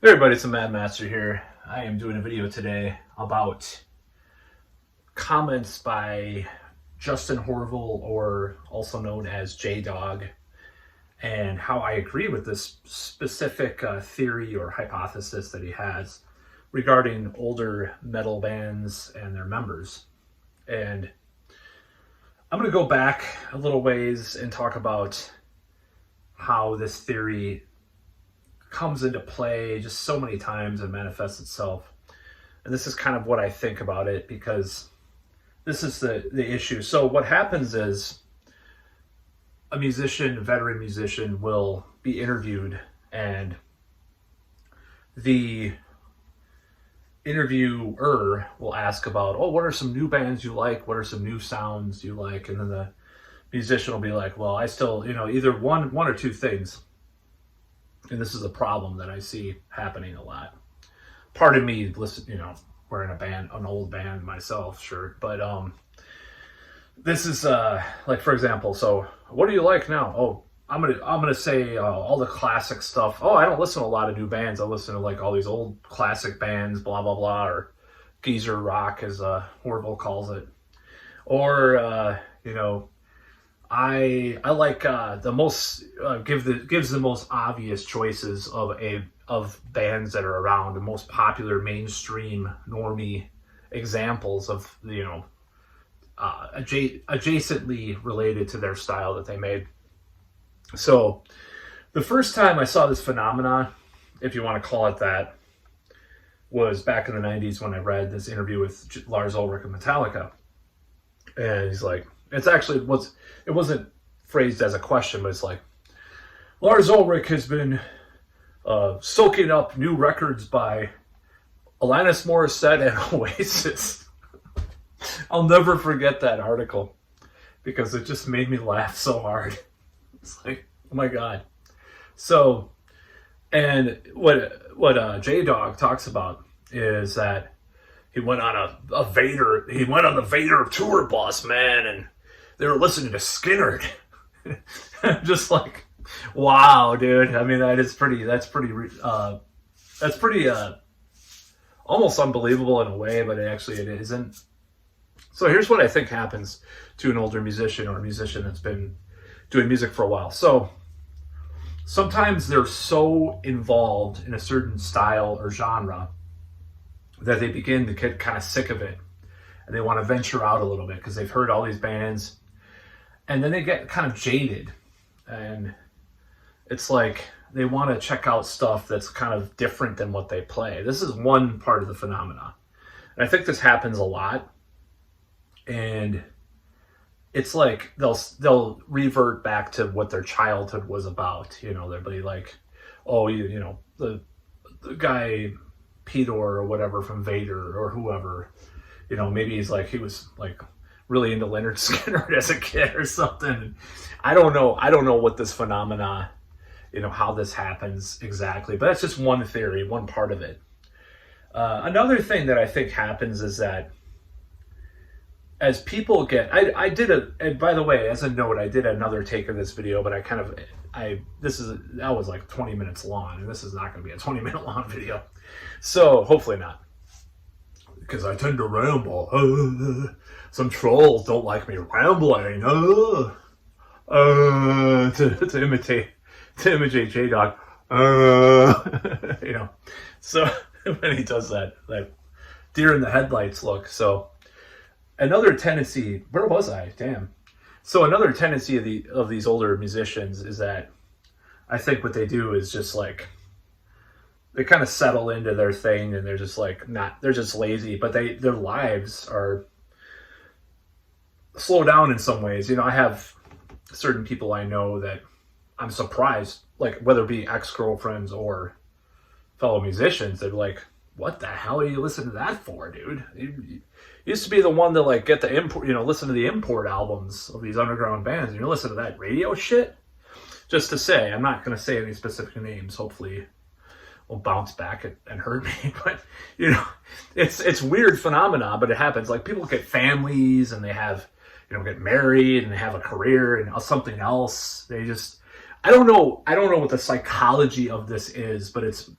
Hey everybody, it's the Mad Master here. I am doing a video today about comments by Justin Horval, or also known as Dawg, and how I agree with this specific theory or hypothesis that he has regarding older metal bands and their members. And I'm going to go back a little ways and talk about how this theory comes into play just so many times and manifests itself. And this is kind of what I think about it, because this is the issue. So what happens is a veteran musician will be interviewed, and the interviewer will ask about, oh, what are some new bands you like? What are some new sounds you like? And then the musician will be like, well, I still, either one or two things. And this is a problem that I see happening a lot. Part of me, listen, we're in an old band myself, sure. But this is like, for example, so what do you like now? Oh, I'm gonna say all the classic stuff. Oh, I don't listen to a lot of new bands. I listen to like all these old classic bands, blah blah blah, or geezer rock, as Horval calls it. Or I like the most gives the most obvious choices of bands that are around, the most popular mainstream normie examples of adjacently related to their style that they made. So the first time I saw this phenomenon, if you want to call it that, was back in the 90s when I read this interview with Lars Ulrich of Metallica. And he's like, it wasn't phrased as a question, but it's like, Lars Ulrich has been soaking up new records by Alanis Morissette and Oasis. I'll never forget that article because it just made me laugh so hard. It's like, oh my God. So, and what Dawg talks about is that he went on the Vader tour bus, man, and they were listening to Skynyrd. I'm just like, wow, dude. I mean, that's pretty almost unbelievable in a way, but it isn't. So here's what I think happens to an older musician, or a musician that's been doing music for a while. So sometimes they're so involved in a certain style or genre that they begin to get kind of sick of it, and they want to venture out a little bit because they've heard all these bands, and then they get kind of jaded, and it's like they want to check out stuff that's kind of different than what they play. This is one part of the phenomena, and I think this happens a lot. And it's like they'll revert back to what their childhood was about. They'll be like, oh, the guy Peter or whatever from Vader or whoever, maybe he was like really into Leonard Skinner as a kid or something. I don't know what this phenomena, how this happens exactly, but that's just one theory, one part of it. Another thing that I think happens is that as people get, and by the way, as a note, I did another take of this video, but that was like 20 minutes long, and this is not going to be a 20-minute long video. So hopefully not, because I tend to ramble. Some trolls don't like me rambling. To imitate Dawg. So when he does that deer in the headlights look. So another tendency, where was I? Damn. So another tendency of these older musicians is that I think what they do is just like, they kind of settle into their thing, and they're just like they're just lazy, but their lives are slow down in some ways. I have certain people I know that I'm surprised, like whether it be ex-girlfriends or fellow musicians, they're like, what the hell are you listening to that for, dude? You used to be the one to like get the import, listen to the import albums of these underground bands, and you listen to that radio shit. Just to say, I'm not going to say any specific names. Hopefully, will bounce back and hurt me. But it's weird phenomena, but it happens. Like people get families, and they have get married, and they have a career and something else. I don't know what the psychology of this is, but it's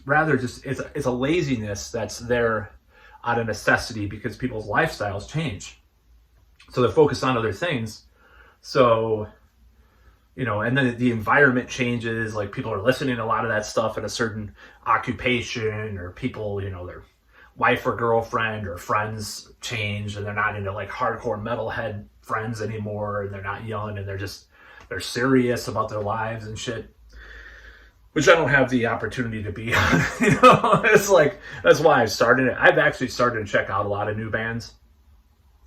rather just it's a laziness that's there out of necessity because people's lifestyles change. So they're focused on other things. So, and then the environment changes. Like people are listening to a lot of that stuff in a certain occupation, or people, their wife or girlfriend or friends change, and they're not into like hardcore metalhead friends anymore, and they're not young, and they're serious about their lives and shit, which I don't have the opportunity to be on. It's like, that's why I've actually started to check out a lot of new bands,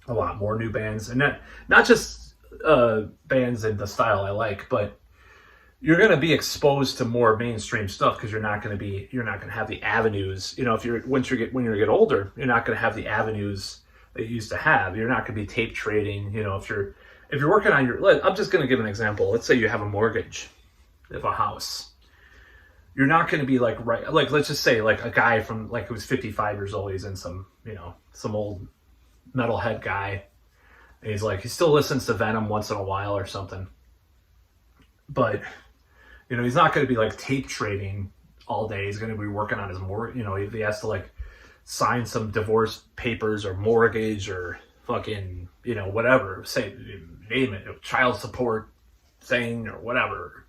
a lot more new bands, and not just bands in the style I like, but you're going to be exposed to more mainstream stuff because you're not going to have the avenues. When you get older, you're not going to have the avenues that you used to have. You're not going to be tape trading. If you're working on I'm just going to give an example. Let's say you have a mortgage of a house. You're not going to be like let's just say like a guy from like who's 55 years old. He's in some old metalhead guy. And he still listens to Venom once in a while or something. But he's not going to be like tape trading all day. He's going to be working on his mortgage. If he has to like sign some divorce papers or mortgage or fucking whatever, say name it, child support thing or whatever.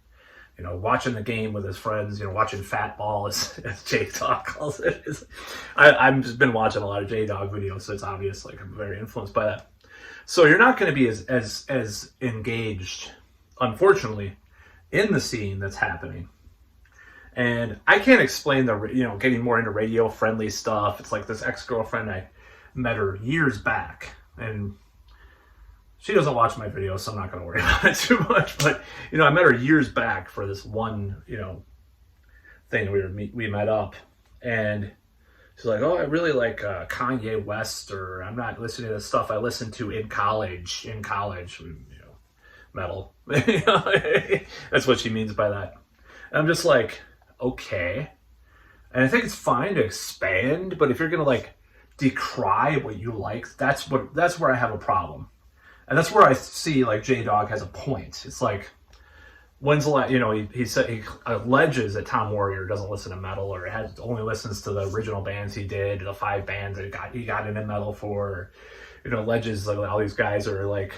Watching the game with his friends. Watching Fat Ball as J-Dawg calls it. I've just been watching a lot of J-Dawg videos, so it's obvious. Like I'm very influenced by that. So you're not going to be as engaged, unfortunately, in the scene that's happening. And I can't explain getting more into radio friendly stuff. It's like this ex-girlfriend, I met her years back, and she doesn't watch my videos, so I'm not going to worry about it too much. But, I met her years back for this one, thing. We met up, and she's like, oh, I really like Kanye West, or I'm not listening to the stuff I listened to in college, metal. That's what she means by that. And I'm just like, okay. And I think it's fine to expand, but if you're going to like decry what you like, that's where I have a problem. And that's where I see like J-Dawg has a point. It's like, when's the last, he said he alleges that Tom Warrior doesn't listen to metal, or only listens to the original bands he did, the 5 bands that he got into metal for. Alleges like all these guys are like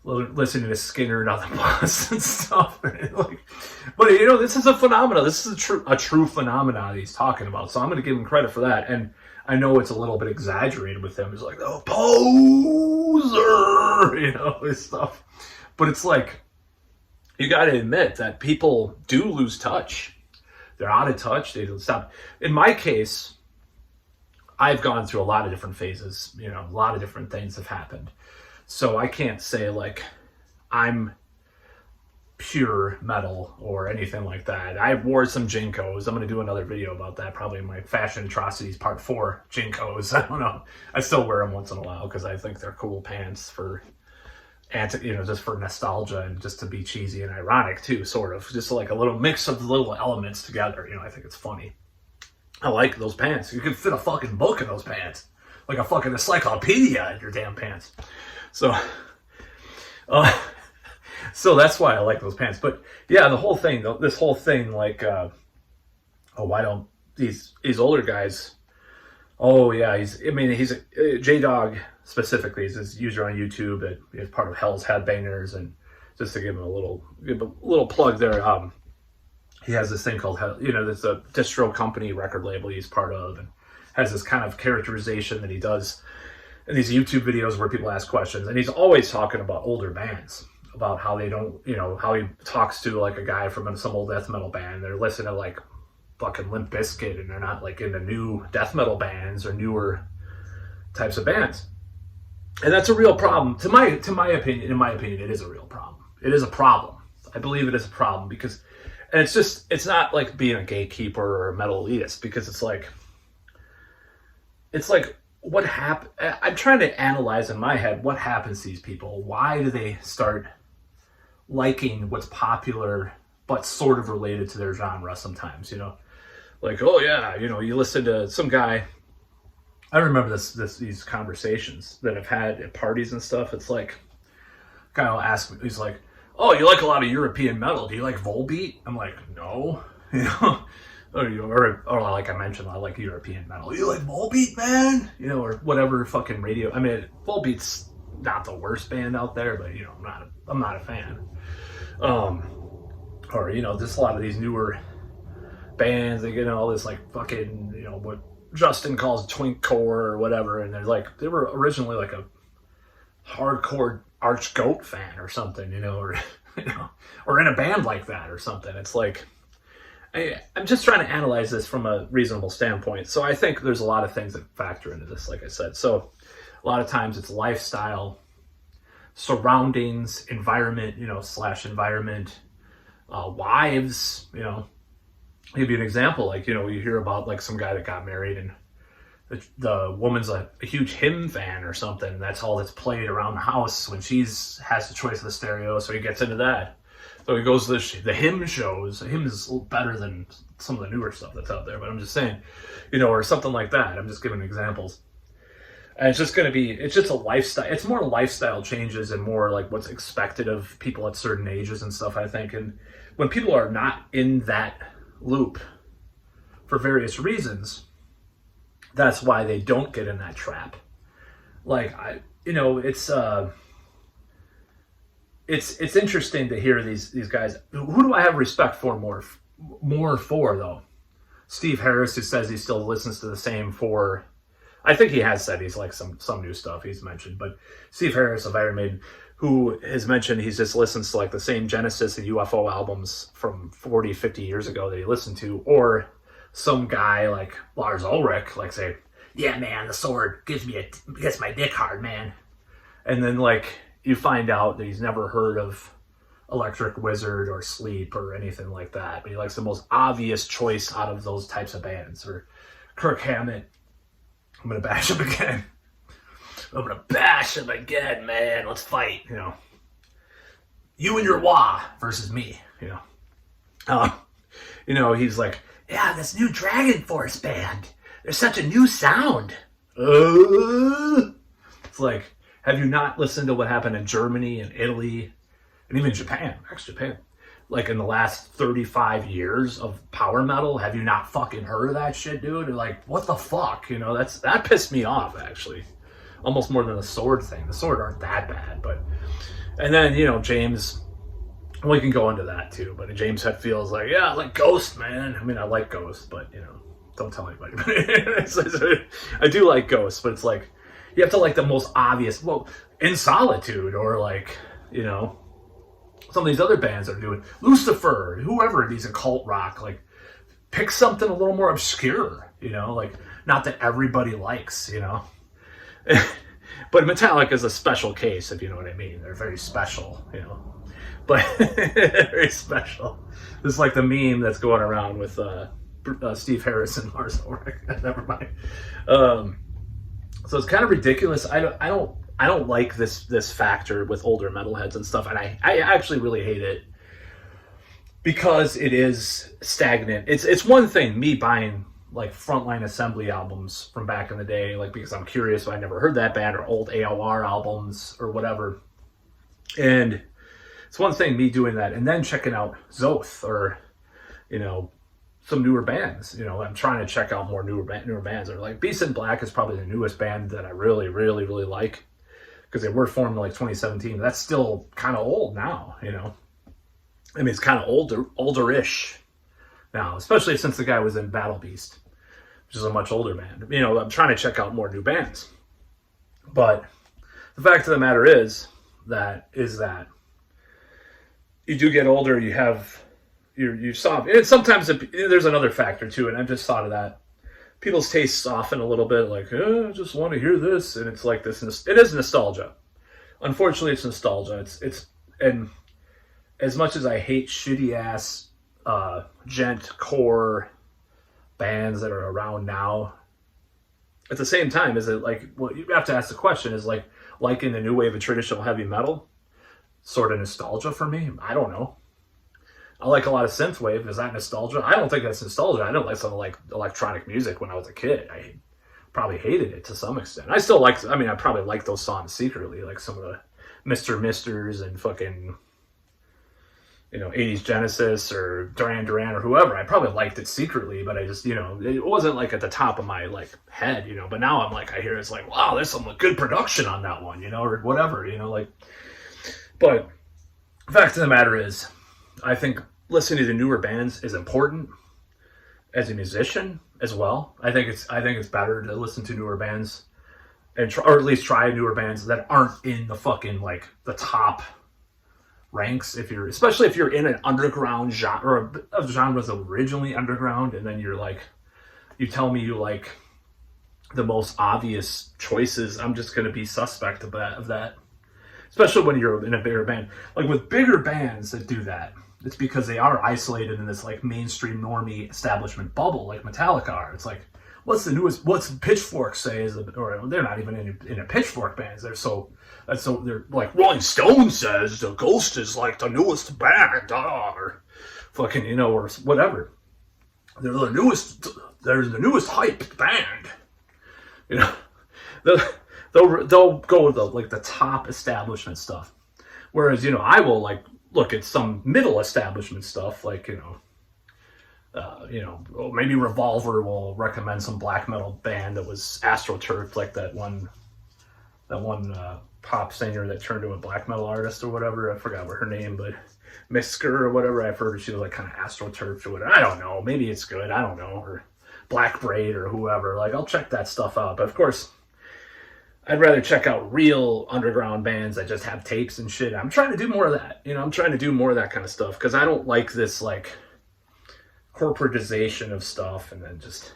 listening to Skinner, Nothing Plus and stuff. But this is a phenomenon. This is a true phenomenon that he's talking about. So I'm going to give him credit for that. And I know it's a little bit exaggerated with him. It's like, oh, poser, this stuff. But it's like, you got to admit that people do lose touch. They're out of touch. They don't stop. In my case, I've gone through a lot of different phases. A lot of different things have happened. So I can't say like I'm pure metal or anything like that. I wore some Jinkos. I'm going to do another video about that, probably in my Fashion Atrocities Part 4 Jinkos. I don't know. I still wear them once in a while because I think they're cool pants for just for nostalgia and just to be cheesy and ironic too, sort of. Just like a little mix of the little elements together. I think it's funny. I like those pants. You can fit a fucking book in those pants. Like a fucking encyclopedia in your damn pants. So that's why I like those pants. But yeah, this whole thing, like, why don't these older guys? Oh yeah, he's J-Dawg specifically. He's this user on YouTube that is part of Hell's Headbangers, and just to give him a little plug there, he has this thing called there's a distro company record label he's part of, and has this kind of characterization that he does in these YouTube videos where people ask questions, and he's always talking about older bands, about how they don't, how he talks to like a guy from some old death metal band. They're listening to like fucking Limp Bizkit, and they're not like into new death metal bands or newer types of bands. And that's a real problem. In my opinion, it is a real problem. It is a problem. I believe it is a problem because, and it's not like being a gatekeeper or a metal elitist, because it's like what happened. I'm trying to analyze in my head what happens to these people. Why do they start liking what's popular but sort of related to their genre sometimes, like, oh yeah, you listen to some guy. I remember these conversations that I've had at parties and stuff. It's like, guy will ask me, he's like, oh, you like a lot of European metal. Do you like Volbeat? I'm like, no. You know, or like I mentioned, I like European metal. You like Volbeat, man? You know, or whatever fucking radio. I mean, Volbeat's not the worst band out there, but you know, I'm not a fan. Or you know, just a lot of these newer bands, they get all this like fucking, you know, what Justin calls twinkcore or whatever, and they were originally like a hardcore Arch Goat fan or something, you know, or you know, or in a band like that or something. It's like I'm just trying to analyze this from a reasonable standpoint. So I think there's a lot of things that factor into this, like I said. So a lot of times it's lifestyle, surroundings, environment, you know, / environment, wives, you know. I'll give you an example. Like, you know, you hear about like some guy that got married and the woman's a huge hymn fan or something. And that's all that's played around the house when has the choice of the stereo. So he gets into that. So he goes to the hymn shows. Hymn is a little better than some of the newer stuff that's out there. But I'm just saying, you know, or something like that. I'm just giving examples. And it's just a lifestyle. It's more lifestyle changes and more like what's expected of people at certain ages and stuff, I think. And when people are not in that loop for various reasons, that's why they don't get in that trap. Like, you know, it's interesting to hear these guys. Who do I have respect for more for though? Steve Harris, who says he still listens to the same four. I think he has said he's like some new stuff he's mentioned, but Steve Harris of Iron Maiden, who has mentioned he just listens to like the same Genesis and UFO albums from 40, 50 years ago that he listened to, or some guy like Lars Ulrich, like say, yeah, man, the sword gets my dick hard, man. And then like you find out that he's never heard of Electric Wizard or Sleep or anything like that. But he likes the most obvious choice out of those types of bands. Or Kirk Hammett, I'm going to bash him again. I'm going to bash him again, man. Let's fight, you know. You and your wah versus me, you know. You know, he's like, yeah, this new Dragon Force band. There's such a new sound. It's like, have you not listened to what happened in Germany and Italy and even Japan? Actually, Japan. Like in the last 35 years of power metal, have you not fucking heard of that shit, dude? Like, what the fuck? You know, that pissed me off, actually. Almost more than the Sword thing. The Sword aren't that bad, but... And then, you know, James... We can go into that, too. But James Hetfield is like, yeah, I like Ghost, man. I mean, I like Ghost, but, you know, don't tell anybody. I do like Ghost, but it's like, you have to like the most obvious... Well, In Solitude, or like, you know... Some of these other bands are doing Lucifer, whoever, these occult rock, like pick something a little more obscure, you know, like not that everybody likes, you know. But Metallica is a special case, if you know what I mean. They're very special, you know. But very special. This is like the meme that's going around with Steve Harris and Lars Ulrich. Never mind. So it's kind of ridiculous. I don't like this factor with older metalheads and stuff, and I actually really hate it because it is stagnant. It's one thing me buying like Frontline Assembly albums from back in the day, like because I'm curious, but I never heard that band, or old AOR albums or whatever. And it's one thing me doing that and then checking out Zoth or, you know, some newer bands. You know, I'm trying to check out more newer bands. Or like Beast in Black is probably the newest band that I really, really, really like, because they were formed in like 2017. That's still kind of old now, you know. I mean, it's kind of older-ish now, especially since the guy was in Battle Beast, which is a much older band. You know, I'm trying to check out more new bands. But the fact of the matter is that you do get older, you soft. And sometimes there's another factor too, and I've just thought of that. People's tastes soften a little bit, like, I just want to hear this, and it's like this. It is nostalgia. Unfortunately, it's nostalgia. And as much as I hate shitty ass gent core bands that are around now, at the same time, is it like, well, you have to ask the question, is like in the new wave of traditional heavy metal sort of nostalgia for me? I don't know. I like a lot of synthwave. Is that nostalgia? I don't think that's nostalgia. I don't like something like electronic music when I was a kid. I probably hated it to some extent. I still like, I probably like those songs secretly, like some of the Mr. Misters and fucking, 80s Genesis or Duran Duran or whoever, I probably liked it secretly, but I just, it wasn't like at the top of my like head, but now I'm like, I hear it's like, wow, there's some good production on that one, or whatever, like, but the fact of the matter is, I think listening to newer bands is important as a musician as well. I think it's better to listen to newer bands and or at least try newer bands that aren't in the fucking like the top ranks, especially if you're in an underground genre, or a genre was originally underground, and then you're like, you tell me you like the most obvious choices, I'm just going to be suspect of that, especially when you're in a bigger band. Like with bigger bands that do that, it's because they are isolated in this like mainstream normie establishment bubble, like Metallica are. It's like, what's the newest, what's Pitchfork say or they're not even in a Pitchfork bands, they're like, Rolling Stone says the Ghost is like the newest band, or fucking, or whatever. They're the newest hype band. They'll go with the top establishment stuff. Whereas, I will like look at some middle establishment stuff, like, maybe Revolver will recommend some black metal band that was AstroTurf, like that one pop singer that turned into a black metal artist or whatever. I forgot what her name, but Misker or whatever. I've heard she was like kind of AstroTurf or whatever. I don't know. Maybe it's good. I don't know. Or Black Braid or whoever. Like, I'll check that stuff out. But of course, I'd rather check out real underground bands that just have tapes and shit. I'm trying to do more of that. I'm trying to do more of that kind of stuff because I don't like this like corporatization of stuff, and then just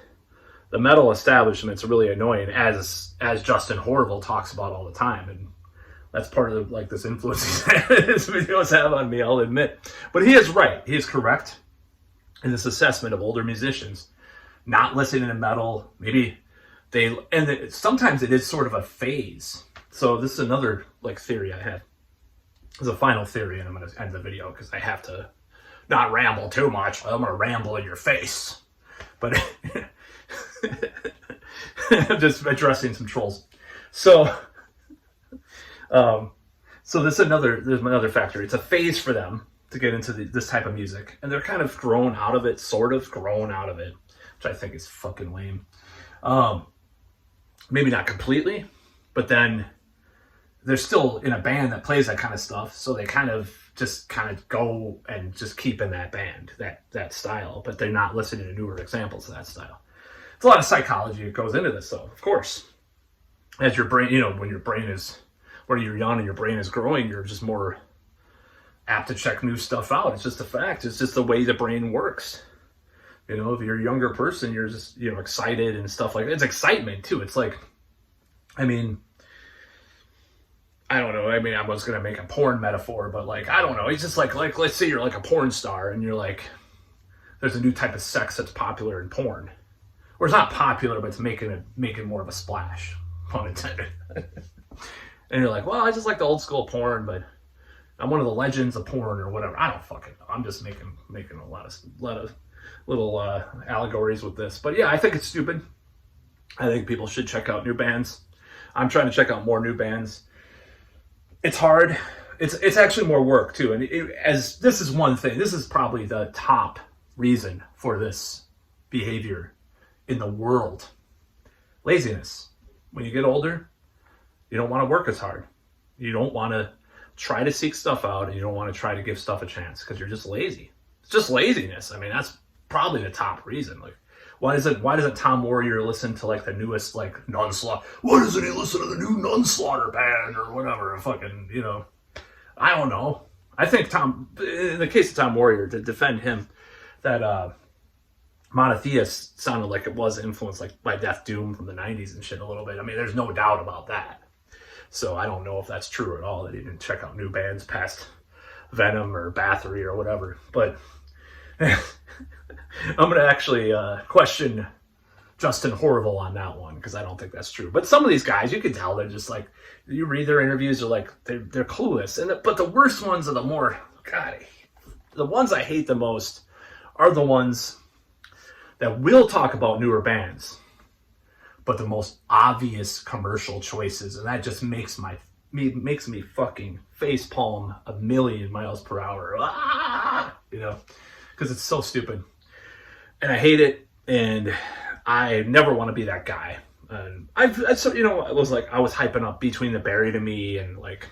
the metal establishment's really annoying, as Justin Horval talks about all the time, and that's part of like this influence his videos have on me, I'll admit. But he is right. He is correct in this assessment of older musicians not listening to metal. Maybe sometimes it is sort of a phase. So this is another like theory I had. It's a final theory, and I'm going to end the video because I have to not ramble too much. I'm going to ramble in your face. But I'm just addressing some trolls. So there's another factor. It's a phase for them to get into this type of music. And they're kind of grown out of it, which I think is fucking lame. Maybe not completely, but then they're still in a band that plays that kind of stuff. So they kind of go and just keep in that band, that style, but they're not listening to newer examples of that style. It's a lot of psychology that goes into this, though, of course. As your brain, when you're young and your brain is growing, you're just more apt to check new stuff out. It's just a fact. It's just the way the brain works. If you're a younger person, you're just, excited and stuff like that. It's excitement, too. It's like, I don't know. I was going to make a porn metaphor, but like, I don't know. It's just like, let's say you're like a porn star and you're like, there's a new type of sex that's popular in porn. Or it's not popular, but it's making more of a splash, pun intended. And you're like, well, I just like the old school porn, but I'm one of the legends of porn or whatever. I don't fucking know. I'm just making a lot of little allegories with this. But yeah, I think it's stupid. I think people should check out new bands. I'm trying to check out more new bands. It's hard. It's actually more work too. And this is one thing. This is probably the top reason for this behavior in the world. Laziness. When you get older, you don't want to work as hard. You don't want to try to seek stuff out, and you don't want to try to give stuff a chance because you're just lazy. It's just laziness. That's probably the top reason. Like, why doesn't Tom Warrior listen to like the newest like Nunslaughter? Why doesn't he listen to the new Nunslaughter band or whatever? Fucking, I don't know. I think in the case of Tom Warrior, to defend him, that Monotheus sounded like it was influenced like by Death Doom from the 90s and shit a little bit. There's no doubt about that. So I don't know if that's true at all, that he didn't check out new bands past Venom or Bathory or whatever. But I'm going to actually question Justin Horval on that one, because I don't think that's true. But some of these guys, you can tell they're just like, you read their interviews, they're like, they're clueless. But the worst ones are the ones I hate the most are the ones that will talk about newer bands, but the most obvious commercial choices, and that just makes me fucking facepalm a million miles per hour. you know, because it's so stupid. And I hate it, and I never want to be that guy. And I so, you know, I was hyping up Between the Buried and Me and like,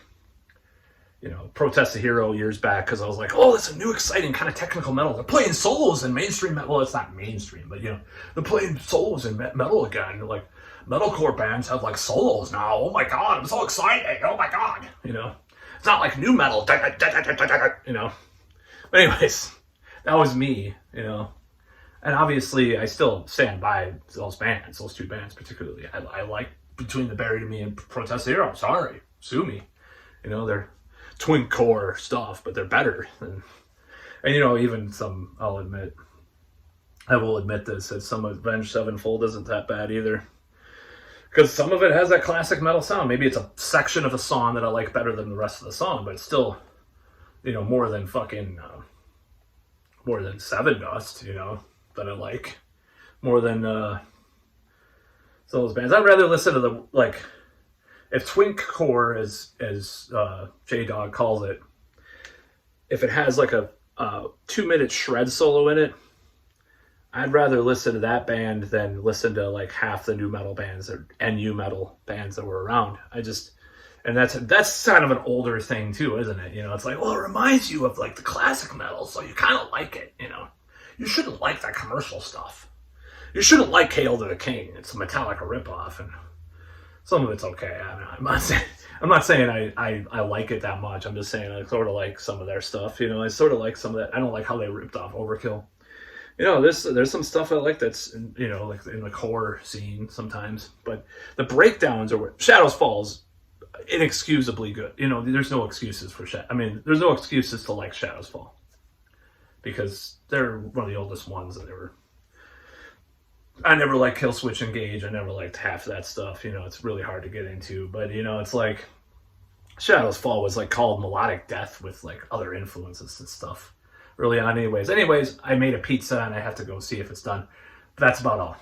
you know, Protest the Hero years back because I was like, oh, that's a new exciting kind of technical metal. They're playing solos in mainstream metal. Well, it's not mainstream, but you know, they're playing solos in metal again. Like metalcore bands have like solos now. Oh my god, I'm so excited. Oh my god, you know, it's not like new metal. You know, but anyways, that was me. You know. And obviously, I still stand by those bands, those two bands particularly. I like Between the Buried and Me and Protest the Hero. I'm sorry, sue me. You know, they're twin core stuff, but they're better. And you know, even some, I will admit this, that some of Avenged Sevenfold isn't that bad either. Because some of it has that classic metal sound. Maybe it's a section of a song that I like better than the rest of the song, but it's still, you know, more than Seven Dust, you know, that I like more than some of those bands. I'd rather listen to the, like, if twink core, as Dawg calls it, if it has like a 2-minute shred solo in it, I'd rather listen to that band than listen to like half the new metal bands or NU metal bands that were around. And that's kind of an older thing too, isn't it? You know, it's like, well, it reminds you of like the classic metal, so you kind of like it, you know. You shouldn't like that commercial stuff. You shouldn't like Hail to the King. It's a Metallica ripoff, and some of it's okay. I'm not saying I like it that much. I'm just saying I sort of like some of their stuff. You know, I sort of like some of that. I don't like how they ripped off Overkill. You know, there's some stuff I like that's, you know, like in the core scene sometimes. But the breakdowns are what Shadows Falls inexcusably good. You know, there's no excuses for there's no excuses to like Shadows Fall. Because they're one of the oldest ones, and I never liked Kill Switch Engage. I never liked half of that stuff. You know, it's really hard to get into. But, you know, it's like Shadows Fall was like called melodic death with like other influences and stuff early on anyways. I made a pizza and I have to go see if it's done. But that's about all.